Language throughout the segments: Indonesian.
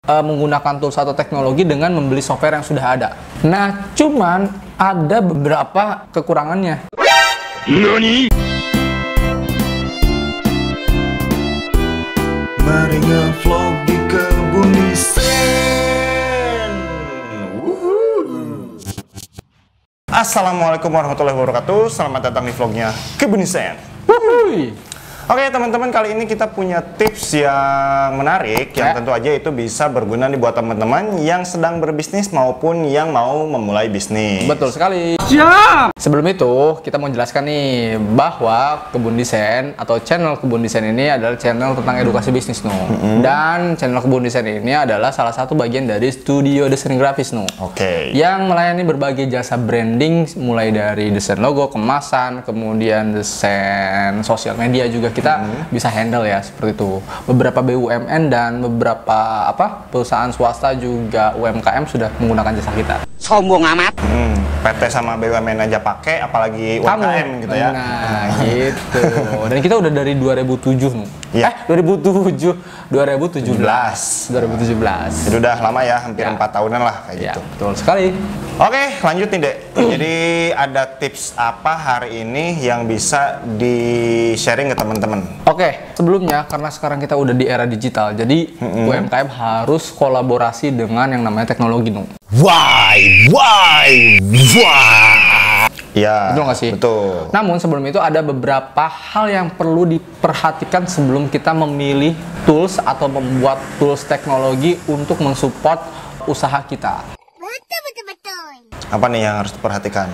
menggunakan tools atau teknologi dengan membeli software yang sudah ada. Nah, cuman ada beberapa kekurangannya. Nani? Mari nge-vlog di Kebun Desain. Assalamualaikum warahmatullahi wabarakatuh. Selamat datang di vlognya Kebun Desain. Oke teman-teman, kali ini kita punya tips yang menarik yang tentu aja itu bisa berguna nih buat teman-teman yang sedang berbisnis maupun yang mau memulai bisnis. Betul sekali. Siap! Sebelum itu, kita mau jelaskan nih bahwa Kebun Desain atau channel Kebun Desain ini adalah channel tentang edukasi bisnis Dan channel Kebun Desain ini adalah salah satu bagian dari studio desain grafis yang melayani berbagai jasa branding, mulai dari desain logo, kemasan, kemudian desain sosial media juga kita bisa handle ya, seperti itu. Beberapa BUMN dan beberapa perusahaan swasta juga UMKM sudah menggunakan jasa kita. Sombong amat. PT sama BUMN aja pakai, apalagi UMKM gitu ya. Nah, gitu. Dan kita udah dari 2007 2017. Itu udah lama ya, hampir 4 tahunan lah kayak gitu. Betul sekali. Oke, lanjut nih Dek. Jadi ada tips apa hari ini yang bisa di-sharing ke teman-teman? Oke, sebelumnya karena sekarang kita udah di era digital, jadi UMKM harus kolaborasi dengan yang namanya teknologi Why? Ya, betul nggak sih? Betul. Namun sebelum itu ada beberapa hal yang perlu diperhatikan sebelum kita memilih tools atau membuat tools teknologi untuk mensupport usaha kita. Betul. Apa nih yang harus diperhatikan?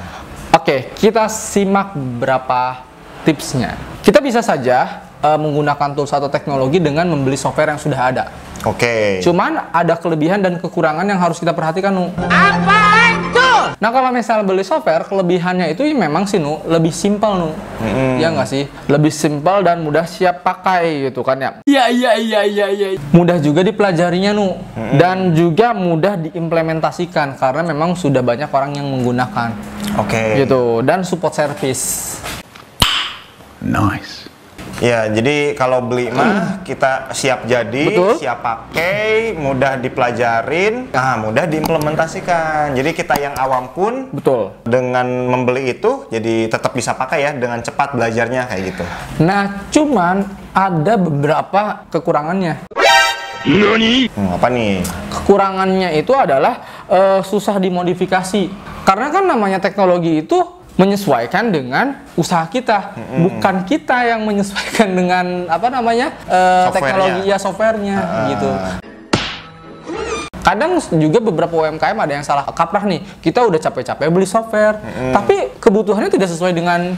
Oke, kita simak beberapa tipsnya. Kita bisa saja menggunakan tools atau teknologi dengan membeli software yang sudah ada. Oke. Cuman ada kelebihan dan kekurangan yang harus kita perhatikan, Apaan tuh? Nah, kalau misalnya beli software, kelebihannya itu memang sih, lebih simpel, Ya nggak sih? Lebih simpel dan mudah siap pakai gitu kan ya. Iya. Mudah juga dipelajarinya, Dan juga mudah diimplementasikan karena memang sudah banyak orang yang menggunakan. Oke. Gitu. Dan support service. Nice. Ya, jadi kalau beli mah kita siap jadi, siap pakai, mudah dipelajarin, mudah diimplementasikan. Jadi kita yang awam pun dengan membeli itu jadi tetap bisa pakai ya, dengan cepat belajarnya kayak gitu. Nah, cuman ada beberapa kekurangannya. Nani? Apa nih? Kekurangannya itu adalah susah dimodifikasi. Karena kan namanya teknologi itu menyesuaikan dengan usaha kita, bukan kita yang menyesuaikan dengan teknologi softwarenya gitu. Kadang juga beberapa UMKM ada yang salah kaprah nih, kita udah capek-capek beli software, tapi kebutuhannya tidak sesuai dengan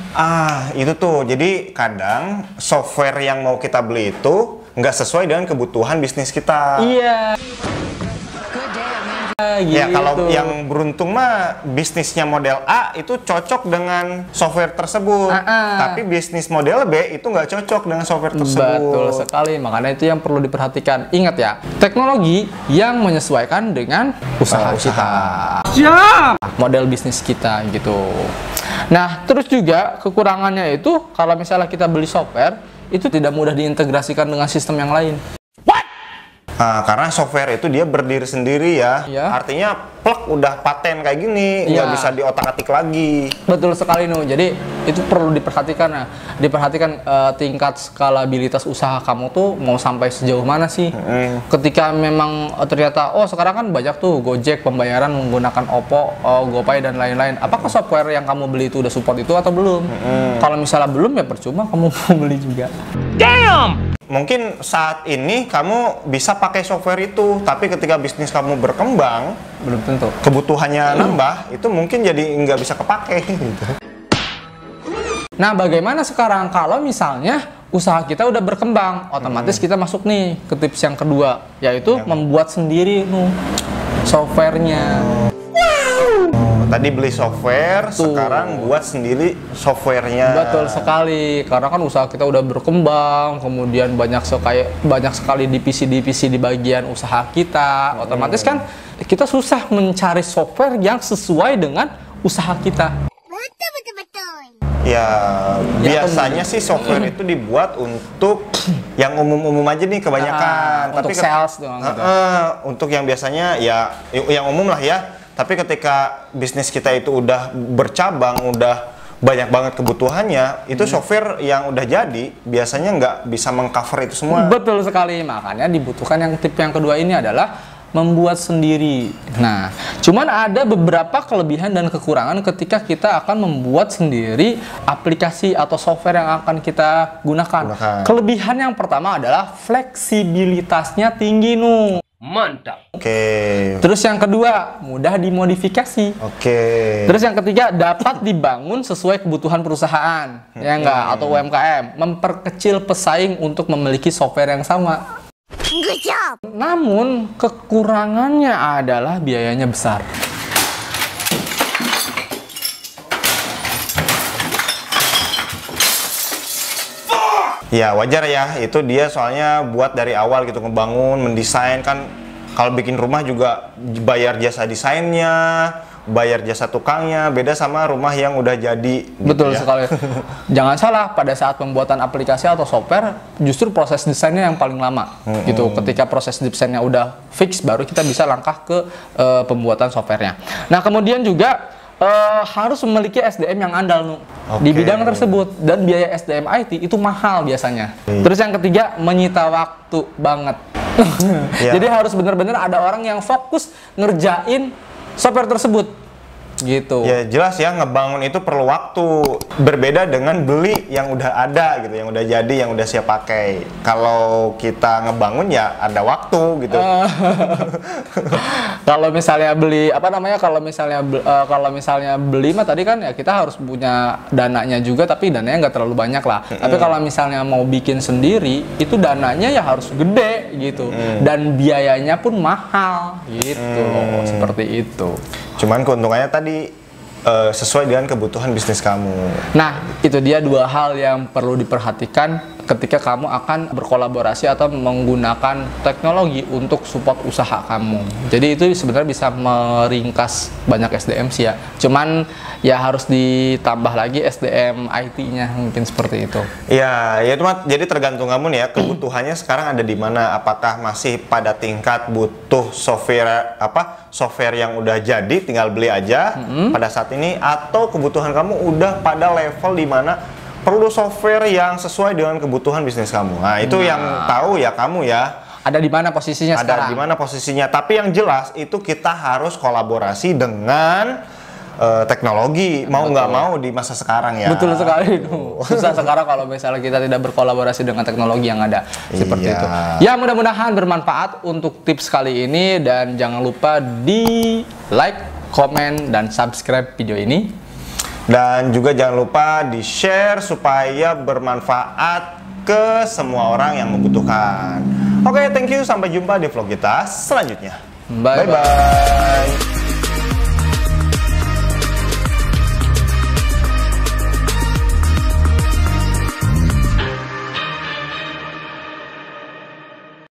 itu tuh. Jadi kadang software yang mau kita beli itu nggak sesuai dengan kebutuhan bisnis kita. Iya. Gitu. Ya, kalau yang beruntung mah bisnisnya model A itu cocok dengan software tersebut, tapi bisnis model B itu nggak cocok dengan software tersebut. Betul sekali, makanya itu yang perlu diperhatikan. Ingat ya, teknologi yang menyesuaikan dengan usaha kita. Siap! Model bisnis kita gitu. Nah, terus juga kekurangannya itu kalau misalnya kita beli software itu tidak mudah diintegrasikan dengan sistem yang lain. Karena software itu dia berdiri sendiri ya. Artinya plug udah paten kayak gini, nggak bisa diotak-atik lagi. Betul sekali Jadi itu perlu diperhatikan. Diperhatikan tingkat skalabilitas usaha kamu tuh mau sampai sejauh mana sih. Ketika memang ternyata sekarang kan banyak tuh Gojek pembayaran menggunakan Oppo, GoPay dan lain-lain. Apakah software yang kamu beli itu udah support itu atau belum? Kalau misalnya belum ya percuma kamu mau beli juga. Damn! Mungkin saat ini kamu bisa pakai software itu, tapi ketika bisnis kamu berkembang, belum tentu. Kebutuhannya nambah, itu mungkin jadi nggak bisa kepake. Gitu. Nah, bagaimana sekarang kalau misalnya usaha kita udah berkembang, otomatis kita masuk nih ke tips yang kedua, yaitu membuat sendiri softwarenya. Tadi beli software, sekarang buat sendiri softwarenya. Betul sekali, karena kan usaha kita udah berkembang, kemudian banyak sekali divisi-divisi di bagian usaha kita. Otomatis kan kita susah mencari software yang sesuai dengan usaha kita. Ya, biasanya sih software itu dibuat untuk yang umum-umum aja nih kebanyakan. Untuk sales doang gitu. Untuk yang biasanya ya yang umum lah ya. Tapi ketika bisnis kita itu udah bercabang, udah banyak banget kebutuhannya, itu software yang udah jadi biasanya nggak bisa mengcover itu semua. Betul sekali, makanya dibutuhkan yang tip yang kedua ini adalah membuat sendiri. Nah, cuman ada beberapa kelebihan dan kekurangan ketika kita akan membuat sendiri aplikasi atau software yang akan kita gunakan. Kelebihan yang pertama adalah fleksibilitasnya tinggi, Nu. Mantap. Oke. Terus yang kedua, mudah dimodifikasi. Oke. Terus yang ketiga, dapat dibangun sesuai kebutuhan perusahaan, ya enggak, atau UMKM, memperkecil pesaing untuk memiliki software yang sama. Good job. Namun, kekurangannya adalah biayanya besar. Ya wajar ya, itu dia soalnya buat dari awal gitu, ngebangun, mendesain kan. Kalau bikin rumah juga bayar jasa desainnya, bayar jasa tukangnya, beda sama rumah yang udah jadi. Betul gitu ya. sekali. Jangan salah, pada saat pembuatan aplikasi atau software, justru proses desainnya yang paling lama. Gitu. Ketika proses desainnya udah fix, baru kita bisa langkah ke pembuatan softwarenya. Nah, kemudian juga harus memiliki SDM yang andal, Nu, di bidang tersebut, dan biaya SDM IT itu mahal biasanya. Terus yang ketiga, menyita waktu banget. Jadi harus benar-benar ada orang yang fokus ngerjain software tersebut. Gitu. Ya jelas ya, ngebangun itu perlu waktu. Berbeda dengan beli yang udah ada gitu, yang udah jadi, yang udah siap pakai. Kalau kita ngebangun ya ada waktu gitu. Kalau misalnya beli kalau misalnya beli mah tadi kan ya kita harus punya dananya juga, tapi dananya nggak terlalu banyak lah. Tapi kalau misalnya mau bikin sendiri, itu dananya ya harus gede gitu. Dan biayanya pun mahal gitu. Seperti itu. Cuman keuntungannya tadi sesuai dengan kebutuhan bisnis kamu. Nah, itu dia dua hal yang perlu diperhatikan ketika kamu akan berkolaborasi atau menggunakan teknologi untuk support usaha kamu. Jadi itu sebenarnya bisa meringkas banyak SDM sih ya. Cuman ya harus ditambah lagi SDM IT-nya, mungkin seperti itu. Ya itu mah jadi tergantung kamu nih ya, kebutuhannya sekarang ada di mana. Apakah masih pada tingkat butuh software yang udah jadi tinggal beli aja pada saat ini, atau kebutuhan kamu udah pada level di mana perlu software yang sesuai dengan kebutuhan bisnis kamu. Nah, itu yang tahu ya kamu ya. Ada di mana posisinya sekarang? Ada di mana posisinya. Tapi yang jelas itu kita harus kolaborasi dengan teknologi, mau nggak mau di masa sekarang ya. Betul sekali. Susah sekarang kalau misalnya kita tidak berkolaborasi dengan teknologi yang ada. Seperti itu. Ya, mudah-mudahan bermanfaat untuk tips kali ini, dan jangan lupa di like, komen, dan subscribe video ini. Dan juga jangan lupa di-share supaya bermanfaat ke semua orang yang membutuhkan. Oke, thank you. Sampai jumpa di vlog kita selanjutnya. Bye-bye.